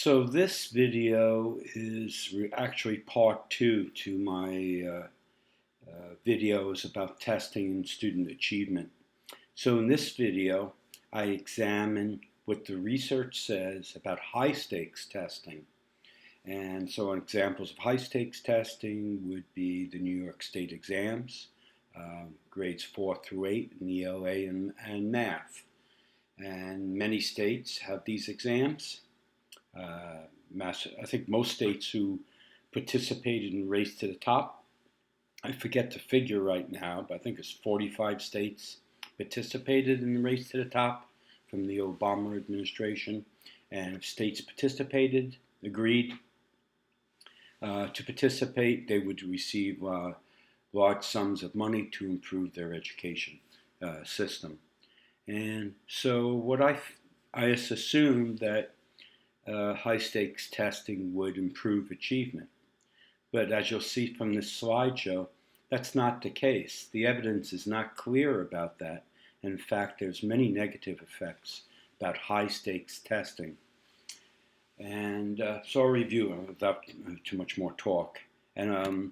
So this video is actually part two to my videos about testing and student achievement. So in this video, I examine what the research says about high stakes testing. And so examples of high stakes testing would be the New York State exams, grades 4 through 8 in ELA and math. And many states have these exams. I think most states who participated in Race to the Top, I forget the figure right now, but I think it's 45 states participated in the Race to the Top from the Obama administration. And if states participated, agreed to participate, they would receive large sums of money to improve their education system. And so what I just assumed that high stakes testing would improve achievement. But as you'll see from this slideshow, that's not the case. The evidence is not clear about that. In fact, there's many negative effects about high stakes testing. And so I'll review without too much more talk. And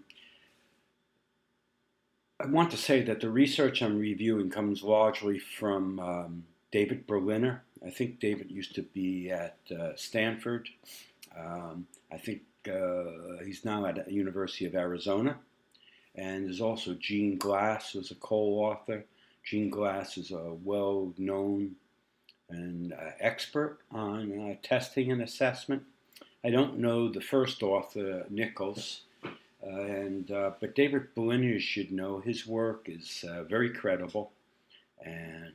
I want to say that the research I'm reviewing comes largely from David Berliner. I think David used to be at Stanford. I think he's now at the University of Arizona. And there's also Gene Glass, who's a co-author. Gene Glass is a well-known and expert on testing and assessment. I don't know the first author, Nichols, but David Berliner should know. His work is very credible, and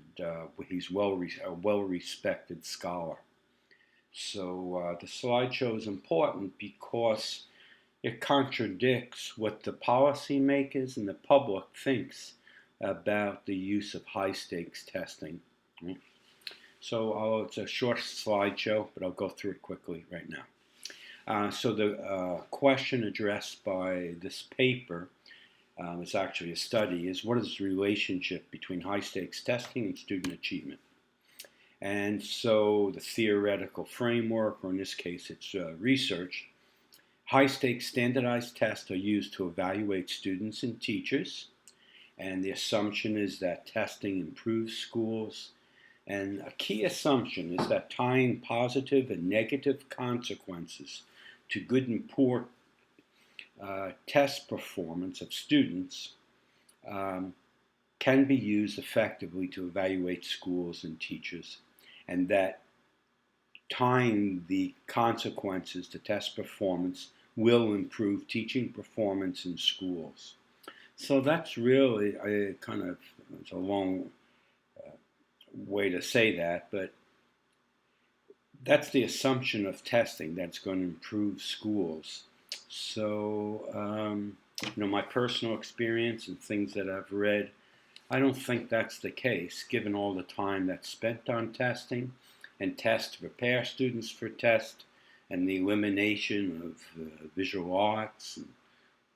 he's a well-respected scholar. So the slideshow is important because it contradicts what the policymakers and the public thinks about the use of high-stakes testing. Right? So it's a short slideshow, but I'll go through it quickly right now. So the question addressed by this paper, it's actually a study, is what is the relationship between high-stakes testing and student achievement? And so the theoretical framework, or in this case it's research, high-stakes standardized tests are used to evaluate students and teachers, and the assumption is that testing improves schools. And a key assumption is that tying positive and negative consequences to good and poor test performance of students can be used effectively to evaluate schools and teachers, and that tying the consequences to test performance will improve teaching performance in schools. So that's really it's a long way to say that, but that's the assumption of testing that's going to improve schools. So, my personal experience and things that I've read, I don't think that's the case, given all the time that's spent on testing and tests to prepare students for tests and the elimination of visual arts and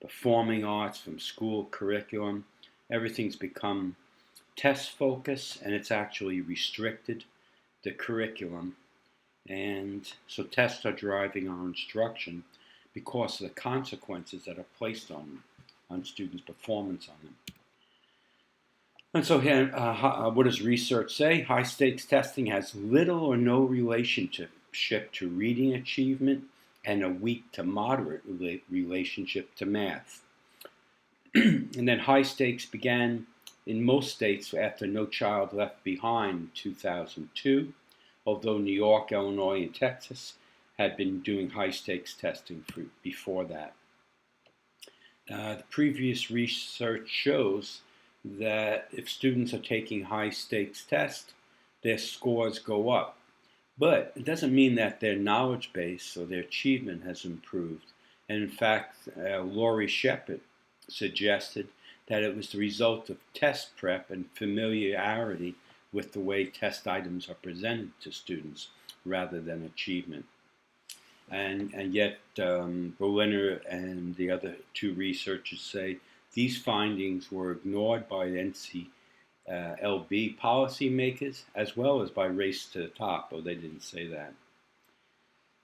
performing arts from school curriculum. Everything's become test focus, and it's actually restricted the curriculum. And so tests are driving our instruction because of the consequences that are placed on students' performance on them. And so here, what does research say? High stakes testing has little or no relationship to reading achievement and a weak to moderate relationship to math. And then high stakes began in most states after No Child Left Behind in 2002, although New York, Illinois, and Texas had been doing high-stakes testing before that. The previous research shows that if students are taking high-stakes tests, their scores go up. But it doesn't mean that their knowledge base or their achievement has improved. And in fact, Laurie Shepard suggested that it was the result of test prep and familiarity with the way test items are presented to students rather than achievement. And yet Berliner and the other two researchers say these findings were ignored by NCLB policymakers as well as by Race to the Top, though they didn't say that.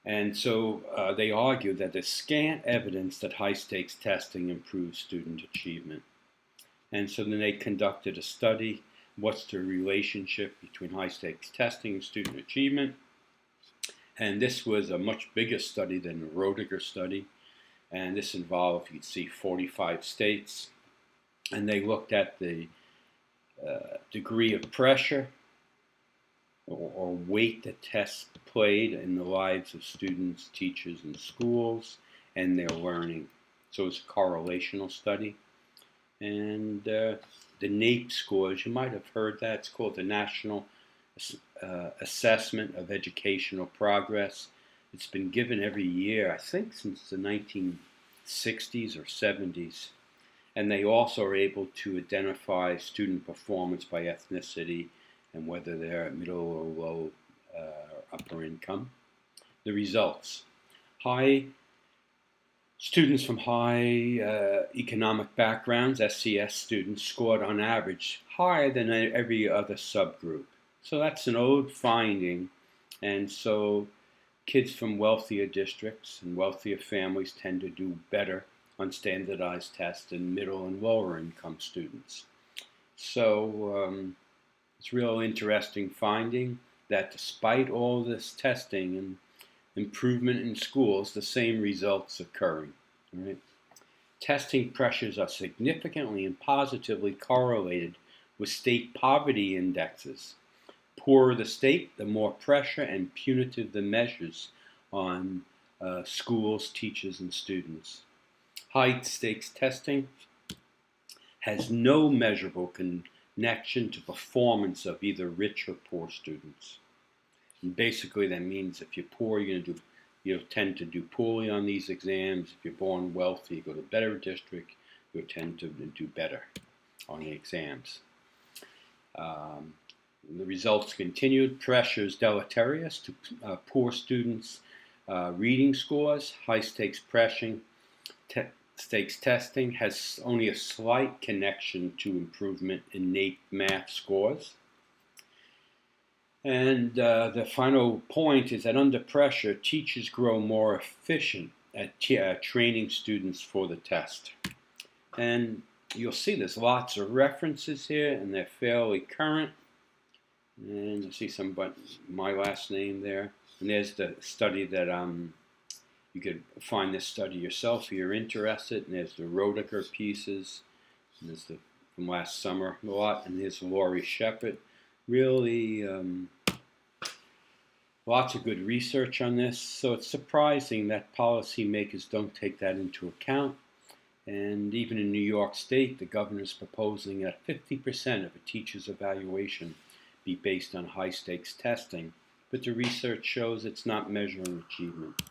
And so they argue that there's scant evidence that high-stakes testing improves student achievement. And so then they conducted a study. What's the relationship between high-stakes testing and student achievement? And this was a much bigger study than the Roediger study. And this involved, you can see, 45 states. And they looked at the degree of pressure or weight that tests played in the lives of students, teachers, and schools, and their learning. So it's a correlational study. And the NAEP scores, you might have heard that. It's called the National Assessment of Educational Progress. It's been given every year, I think, since the 1960s or 70s. And they also are able to identify student performance by ethnicity and whether they're middle or low or upper income. The results. Students from high economic backgrounds, SES students, scored on average higher than every other subgroup. So that's an old finding. And so kids from wealthier districts and wealthier families tend to do better on standardized tests than middle and lower income students. So it's a real interesting finding that despite all this testing and improvement in schools, the same results occurring. Right? Testing pressures are significantly and positively correlated with state poverty indexes. Poorer the state, the more pressure and punitive the measures on schools, teachers, and students. High-stakes testing has no measurable connection to performance of either rich or poor students. And basically, that means if you're poor, you'll tend to do poorly on these exams. If you're born wealthy, you go to a better district, you'll tend to do better on the exams. The results continued. Pressure is deleterious to poor students' reading scores. High-stakes stakes testing has only a slight connection to improvement in NAEP math scores. And the final point is that under pressure, teachers grow more efficient at training students for the test. And you'll see there's lots of references here, and they're fairly current. And you'll see my last name there. And there's the study that you could find this study yourself if you're interested. And there's the Roediger pieces. And there's from last summer a lot. And there's Laurie Shepard. Really lots of good research on this. So it's surprising that policymakers don't take that into account. And even in New York State, the governor's proposing that 50% of a teacher's evaluation be based on high-stakes testing. But the research shows it's not measuring achievement.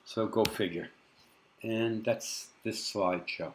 So go figure. And that's this slideshow.